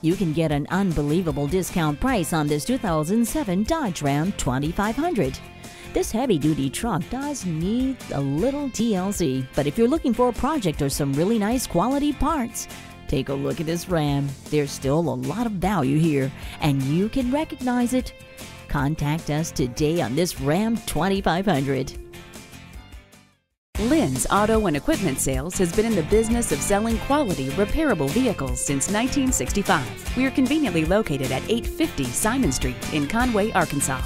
You can get an unbelievable discount price on this 2007 Dodge Ram 2500. This heavy-duty truck does need a little TLC, but if you're looking for a project or some really nice quality parts, take a look at this Ram. There's still a lot of value here, and you can recognize it. Contact us today on this Ram 2500. Lynn's Auto and Equipment Sales has been in the business of selling quality, repairable vehicles since 1965. We are conveniently located at 850 Simon Street in Conway, Arkansas.